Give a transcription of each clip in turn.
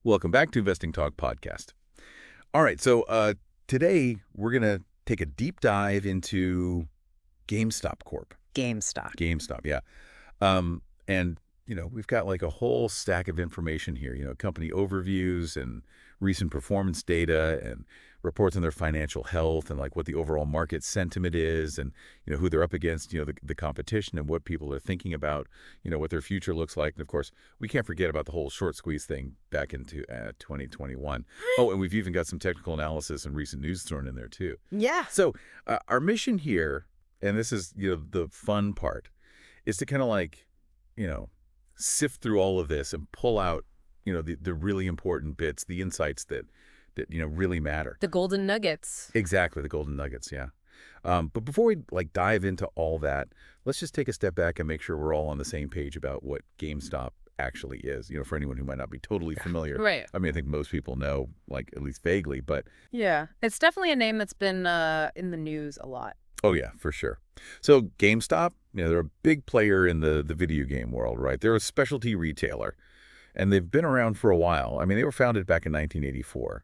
Welcome back to Investing Talk Podcast. All right, so today we're going to take a deep dive into GameStop Corp. GameStop, yeah. And, we've got like a whole stack of information here, company overviews and recent performance data and reports on their financial health and like what the overall market sentiment is and, who they're up against, the competition and what people are thinking about, what their future looks like. And of course, we can't forget about the whole short squeeze thing back into 2021. Oh, and we've even got some technical analysis and recent news thrown in there too. Yeah. So our mission here, and this is, the fun part, is to kind of like, sift through all of this and pull out, the really important bits, the insights that really matter. The golden nuggets. Exactly, the golden nuggets, yeah. But before we dive into all that, let's just take a step back and make sure we're all on the same page about what GameStop actually is, for anyone who might not be totally familiar. Right. I mean, I think most people know, at least vaguely, but... Yeah, it's definitely a name that's been in the news a lot. Oh, yeah, for sure. So GameStop, they're a big player in the video game world, right? They're a specialty retailer, and they've been around for a while. I mean, they were founded back in 1984,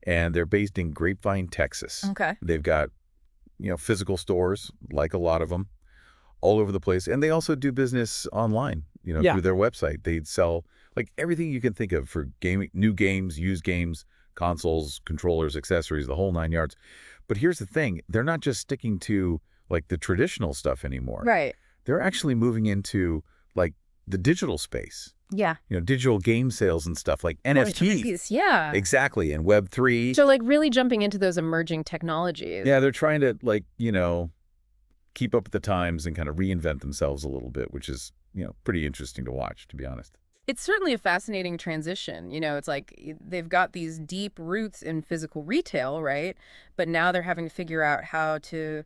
and they're based in Grapevine, Texas. Okay. They've got, physical stores, like a lot of them, all over the place. And they also do business online, through their website. They sell, everything you can think of for gaming, new games, used games, consoles, controllers, accessories, the whole 9 yards. But here's the thing. They're not just sticking to, the traditional stuff anymore. Right. They're actually moving into, the digital space. Yeah. Digital game sales and stuff like NFTs. Yeah. Exactly. And Web3. So, really jumping into those emerging technologies. Yeah, they're trying to, keep up with the times and kind of reinvent themselves a little bit, which is, pretty interesting to watch, to be honest. It's certainly a fascinating transition. It's like they've got these deep roots in physical retail, right? But now they're having to figure out how to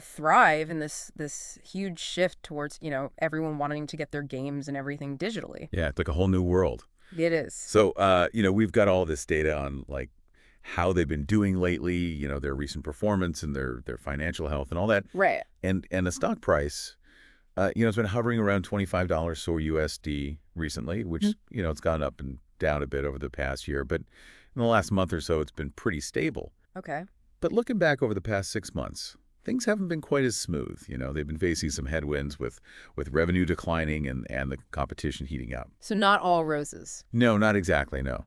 thrive in this huge shift towards, everyone wanting to get their games and everything digitally. Yeah, it's like a whole new world. It is. So, we've got all this data on how they've been doing lately, their recent performance and their financial health and all that. Right. And the stock price, it's been hovering around $25 or USD recently, which, it's gone up and down a bit over the past year. But in the last month or so, it's been pretty stable. Okay. But looking back over the past 6 months, things haven't been quite as smooth. They've been facing some headwinds with revenue declining and the competition heating up. So not all roses. No, not exactly, no.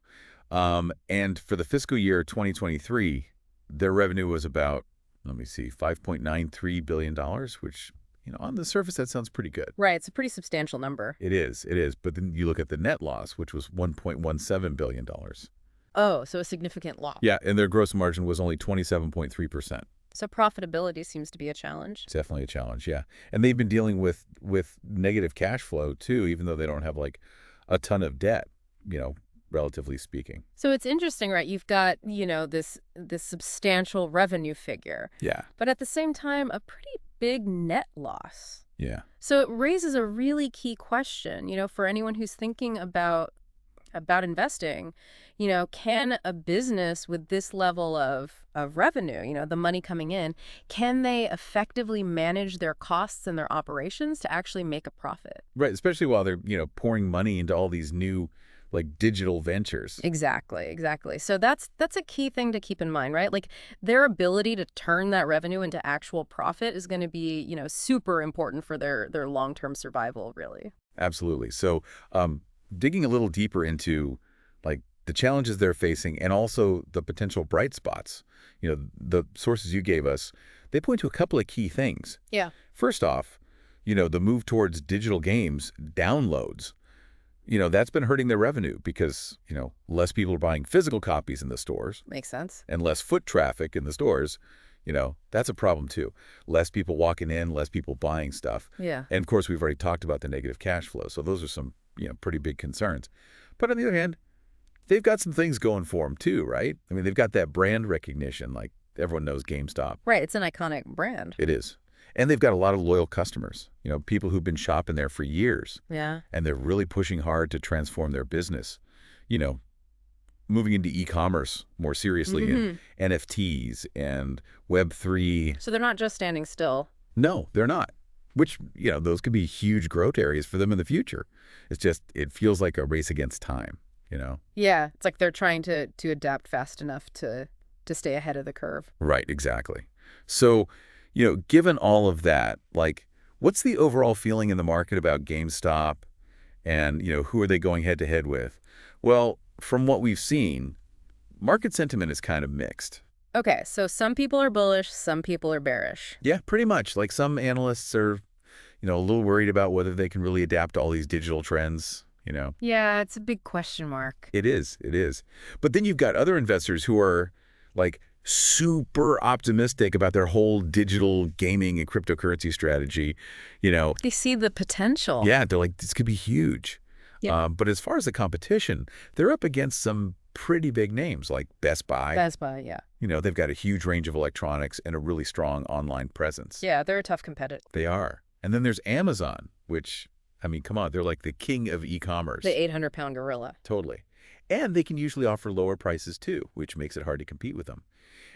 And for the fiscal year 2023, their revenue was about, $5.93 billion, which, on the surface, that sounds pretty good. Right. It's a pretty substantial number. It is. But then you look at the net loss, which was $1.17 billion. Oh, so a significant loss. Yeah, and their gross margin was only 27.3%. So profitability seems to be a challenge. It's definitely a challenge, yeah. And they've been dealing with negative cash flow, too, even though they don't have, a ton of debt, relatively speaking. So it's interesting, right? You've got, this substantial revenue figure. Yeah. But at the same time, a pretty big net loss. Yeah. So it raises a really key question, for anyone who's thinking about investing, can a business with this level of revenue, the money coming in, can they effectively manage their costs and their operations to actually make a profit? Right, especially while they're, pouring money into all these new digital ventures. Exactly. So that's a key thing to keep in mind, right? Their ability to turn that revenue into actual profit is going to be, super important for their long-term survival, really. Absolutely. So digging a little deeper into the challenges they're facing and also the potential bright spots, the sources you gave us, they point to a couple of key things. Yeah. First off, the move towards digital games downloads. That's been hurting their revenue because, less people are buying physical copies in the stores. Makes sense. And less foot traffic in the stores. That's a problem too. Less people walking in, less people buying stuff. Yeah. And of course, we've already talked about the negative cash flow. So those are some, pretty big concerns. But on the other hand, they've got some things going for them too, right? I mean, they've got that brand recognition. Everyone knows GameStop. Right. It's an iconic brand. It is. And they've got a lot of loyal customers, people who've been shopping there for years. Yeah. And they're really pushing hard to transform their business, moving into e-commerce more seriously and NFTs and Web3. So they're not just standing still. No, they're not. Which, those could be huge growth areas for them in the future. It's just, it feels like a race against time. you know? Yeah, it's like they're trying to adapt fast enough to stay ahead of the curve. Right, exactly. So, given all of that, like, what's the overall feeling in the market about GameStop and, who are they going head to head with? Well, from what we've seen, market sentiment is kind of mixed. Okay, so some people are bullish, some people are bearish. Yeah, pretty much. Like some analysts are, a little worried about whether they can really adapt to all these digital trends. Yeah, it's a big question mark. It is. It is. But then you've got other investors who are like super optimistic about their whole digital gaming and cryptocurrency strategy. They see the potential. Yeah, they're like, this could be huge. Yeah. But as far as the competition, they're up against some pretty big names like Best Buy. Best Buy, yeah. They've got a huge range of electronics and a really strong online presence. Yeah, they're a tough competitor. They are. And then there's Amazon, which, I mean, come on, they're like the king of e-commerce. The 800-pound gorilla. Totally. And they can usually offer lower prices too, which makes it hard to compete with them.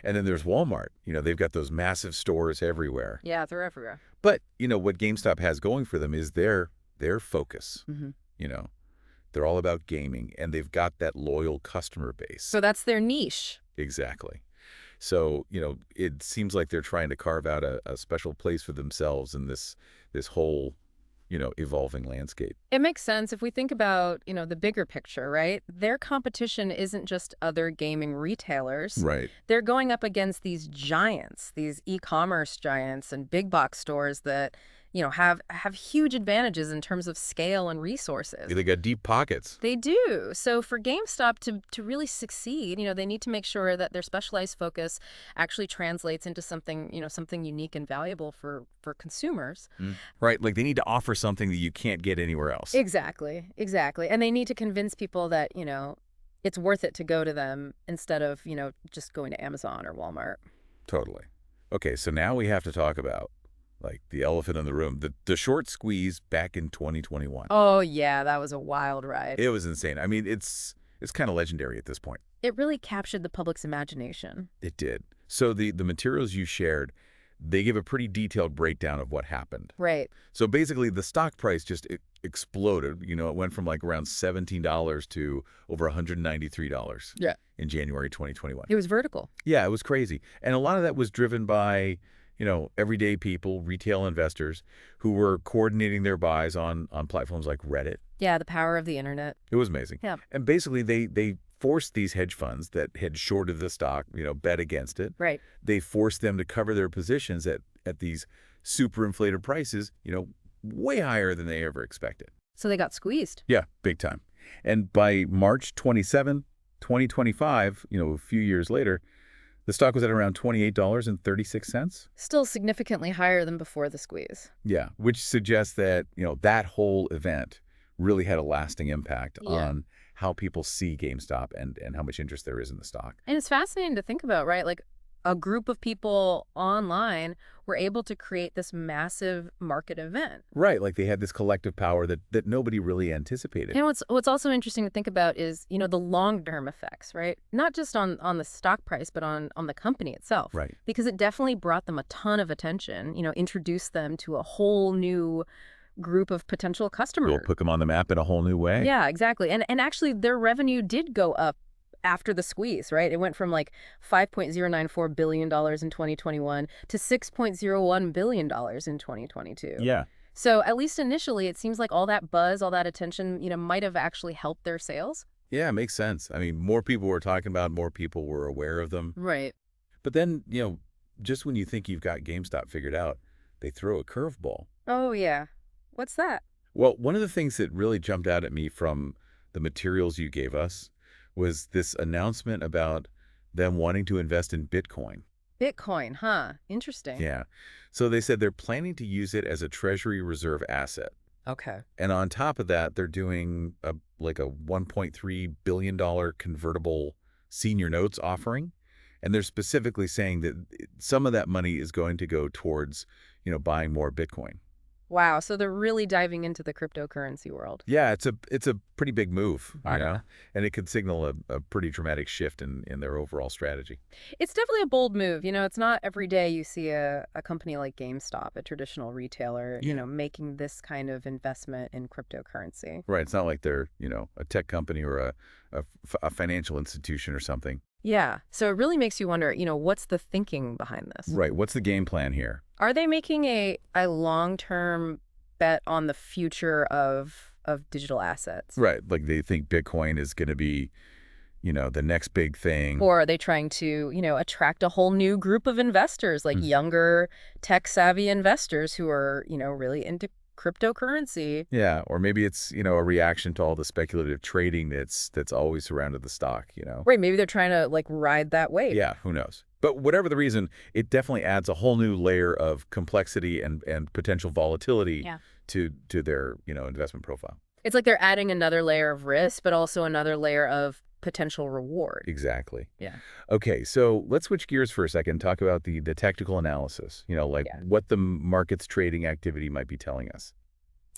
And then there's Walmart. They've got those massive stores everywhere. Yeah, they're everywhere. But, what GameStop has going for them is their focus. Mm-hmm. They're all about gaming, and they've got that loyal customer base. So that's their niche. Exactly. So, it seems like they're trying to carve out a special place for themselves in this whole, evolving landscape. It makes sense if we think about, the bigger picture, right? Their competition isn't just other gaming retailers. Right. They're going up against these giants, these e-commerce giants and big box stores that, have huge advantages in terms of scale and resources. They got deep pockets. They do. So for GameStop to really succeed, they need to make sure that their specialized focus actually translates into something, something unique and valuable for consumers. Right. Like they need to offer something that you can't get anywhere else. Exactly. Exactly. And they need to convince people that, it's worth it to go to them instead of, just going to Amazon or Walmart. Totally. Okay, so now we have to talk about like the elephant in the room, the short squeeze back in 2021. Oh, yeah, that was a wild ride. It was insane. I mean, it's kind of legendary at this point. It really captured the public's imagination. It did. So the materials you shared, they give a pretty detailed breakdown of what happened. Right. So basically, the stock price just exploded. It went from like around $17 to over $193 in January 2021. It was vertical. Yeah, it was crazy. And a lot of that was driven by everyday people, retail investors who were coordinating their buys on platforms like Reddit. Yeah, the power of the internet. It was amazing. Yeah. And basically, they forced these hedge funds that had shorted the stock, bet against it. Right. They forced them to cover their positions at these super inflated prices, way higher than they ever expected. So they got squeezed. Yeah, big time. And by March 27, 2025, a few years later, the stock was at around $28.36. Still significantly higher than before the squeeze. Yeah, which suggests that, that whole event really had a lasting impact on how people see GameStop and how much interest there is in the stock. And it's fascinating to think about, right? Like a group of people online were able to create this massive market event. Right, like they had this collective power that nobody really anticipated. And what's also interesting to think about is, the long-term effects, right? Not just on the stock price, but on the company itself. Right. Because it definitely brought them a ton of attention, introduced them to a whole new group of potential customers. We'll put them on the map in a whole new way. Yeah, exactly. And actually their revenue did go up after the squeeze, right? It went from like $5.094 billion in 2021 to $6.01 billion in 2022. Yeah. So at least initially, it seems like all that buzz, all that attention, might have actually helped their sales. Yeah, it makes sense. I mean, more people were talking about it, more people were aware of them. Right. But then, just when you think you've got GameStop figured out, they throw a curveball. Oh, yeah. What's that? Well, one of the things that really jumped out at me from the materials you gave us was this announcement about them wanting to invest in Bitcoin. Bitcoin, huh? Interesting. Yeah. So they said they're planning to use it as a treasury reserve asset. Okay. And on top of that, they're doing a $1.3 billion convertible senior notes offering. And they're specifically saying that some of that money is going to go towards, buying more Bitcoin. Wow, so they're really diving into the cryptocurrency world. Yeah, it's a pretty big move, Oh, yeah. and it could signal a pretty dramatic shift in their overall strategy. It's definitely a bold move. It's not every day you see a company like GameStop, a traditional retailer, Yeah. making this kind of investment in cryptocurrency. Right. It's not like they're, a tech company or a financial institution or something. Yeah, so it really makes you wonder, what's the thinking behind this? Right. What's the game plan here? Are they making a long-term bet on the future of digital assets? Right. Like they think Bitcoin is going to be, the next big thing. Or are they trying to, attract a whole new group of investors, like Mm. younger, tech-savvy investors who are, really into cryptocurrency? Yeah. Or maybe it's, a reaction to all the speculative trading that's always surrounded the stock. Right, maybe they're trying to, ride that wave. Yeah. Who knows? But whatever the reason, it definitely adds a whole new layer of complexity and potential volatility Yeah. to their, investment profile. It's like they're adding another layer of risk, but also another layer of potential reward. Exactly. Yeah. Okay, so let's switch gears for a second and talk about the technical analysis, Yeah. what the market's trading activity might be telling us.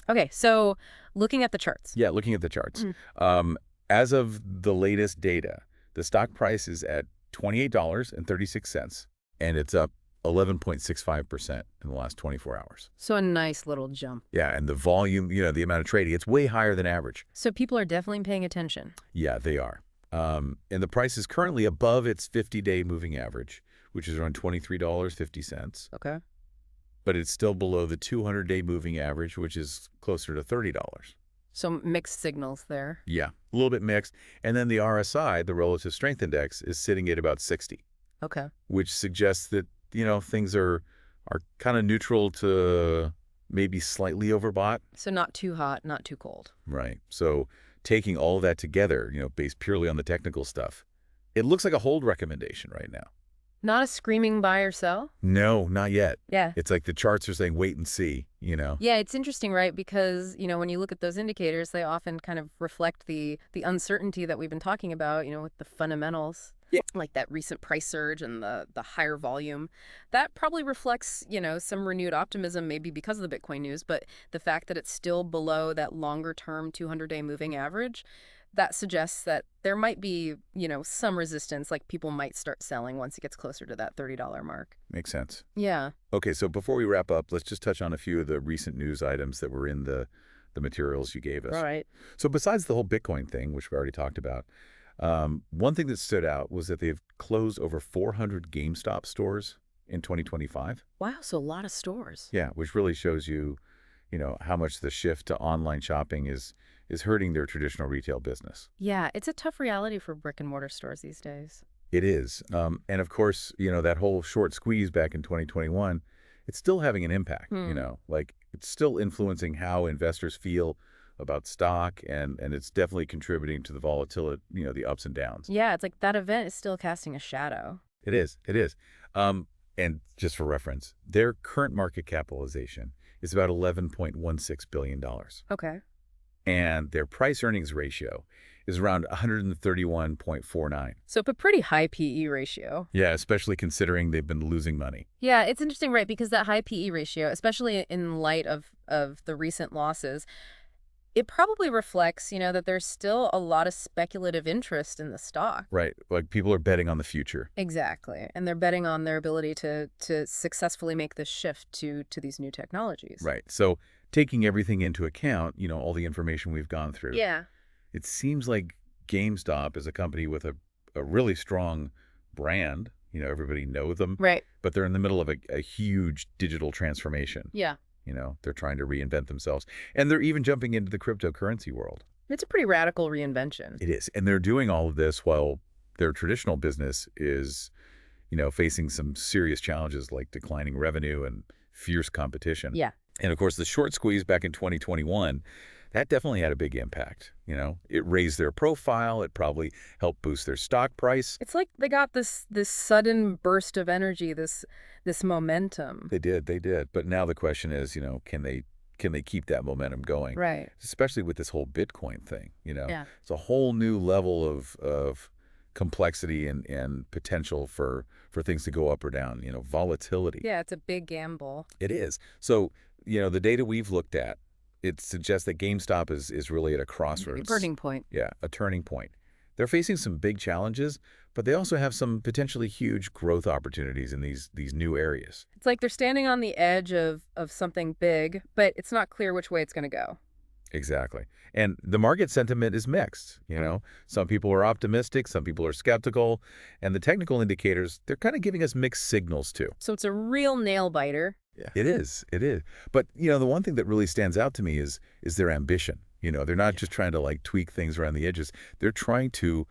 Okay, so looking at the charts. Yeah, looking at the charts. Mm. As of the latest data, the stock price is at $28.36, and it's up 11.65% in the last 24 hours. So a nice little jump. Yeah, and the volume, the amount of trading, it's way higher than average. So people are definitely paying attention. Yeah, they are. And the price is currently above its 50-day moving average, which is around $23.50. Okay. But it's still below the 200-day moving average, which is closer to $30. So mixed signals there. Yeah, a little bit mixed. And then the RSI, the Relative Strength Index, is sitting at about 60, Okay. which suggests that, things are kind of neutral to maybe slightly overbought. So not too hot, not too cold. Right. So taking all of that together, based purely on the technical stuff, it looks like a hold recommendation right now. Not a screaming buy or sell? No, not yet. Yeah. It's like the charts are saying wait and see. Yeah, it's interesting, right? Because, when you look at those indicators, they often kind of reflect the uncertainty that we've been talking about, with the fundamentals. Yeah. Like that recent price surge and the higher volume. That probably reflects, some renewed optimism, maybe because of the Bitcoin news, but the fact that it's still below that longer-term 200-day moving average, that suggests that there might be, some resistance, like people might start selling once it gets closer to that $30 mark. Makes sense. Yeah. Okay, so before we wrap up, let's just touch on a few of the recent news items that were in the materials you gave us. All right. So besides the whole Bitcoin thing, which we already talked about, one thing that stood out was that they've closed over 400 GameStop stores in 2025. Wow, so a lot of stores. Yeah, which really shows you, how much the shift to online shopping is hurting their traditional retail business. Yeah, it's a tough reality for brick and mortar stores these days. It is. And of course, that whole short squeeze back in 2021, it's still having an impact, it's still influencing how investors feel about stock, and it's definitely contributing to the volatility, the ups and downs. Yeah, it's like that event is still casting a shadow. It is. It is. And just for reference, their current market capitalization is about $11.16 billion. Okay. And their price earnings ratio is around 131.49. So a pretty high PE ratio. Yeah, especially considering they've been losing money. Yeah, it's interesting, right? Because that high PE ratio, especially in light of the recent losses, it probably reflects, that there's still a lot of speculative interest in the stock. Right. Like people are betting on the future. Exactly. And they're betting on their ability to successfully make this shift to these new technologies. Right. So taking everything into account, all the information we've gone through. Yeah. It seems like GameStop is a company with a really strong brand. Everybody knows them. Right. But they're in the middle of a huge digital transformation. Yeah. They're trying to reinvent themselves. And they're even jumping into the cryptocurrency world. It's a pretty radical reinvention. It is. And they're doing all of this while their traditional business is, facing some serious challenges like declining revenue and fierce competition. Yeah. And of course, the short squeeze back in 2021, that definitely had a big impact. It raised their profile. It probably helped boost their stock price. It's like they got this sudden burst of energy, this momentum. They did. But now the question is, can they keep that momentum going? Right. Especially with this whole Bitcoin thing, Yeah. It's a whole new level of complexity and potential for things to go up or down, volatility. Yeah, it's a big gamble. It is. So, the data we've looked at, it suggests that GameStop is really at a crossroads. Turning point. Yeah, a turning point. They're facing some big challenges, but they also have some potentially huge growth opportunities in these new areas. It's like they're standing on the edge of something big, but it's not clear which way it's going to go. Exactly. And the market sentiment is mixed. Some people are optimistic, some people are skeptical, and the technical indicators, they're kind of giving us mixed signals too. So it's a real nail biter. Yeah. It is. It is. But, the one thing that really stands out to me is their ambition. They're not just trying to tweak things around the edges. They're trying to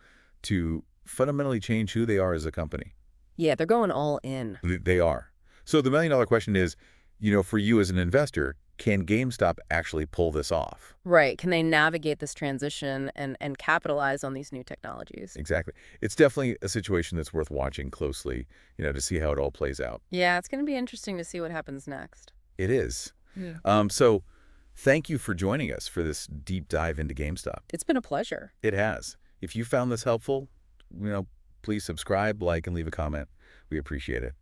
fundamentally change who they are as a company. Yeah, they're going all in. They are. So the million-dollar question is, for you as an investor, can GameStop actually pull this off? Right. Can they navigate this transition and capitalize on these new technologies? Exactly. It's definitely a situation that's worth watching closely, to see how it all plays out. Yeah, it's going to be interesting to see what happens next. It is. Yeah. So thank you for joining us for this deep dive into GameStop. It's been a pleasure. It has. If you found this helpful, please subscribe, like, and leave a comment. We appreciate it.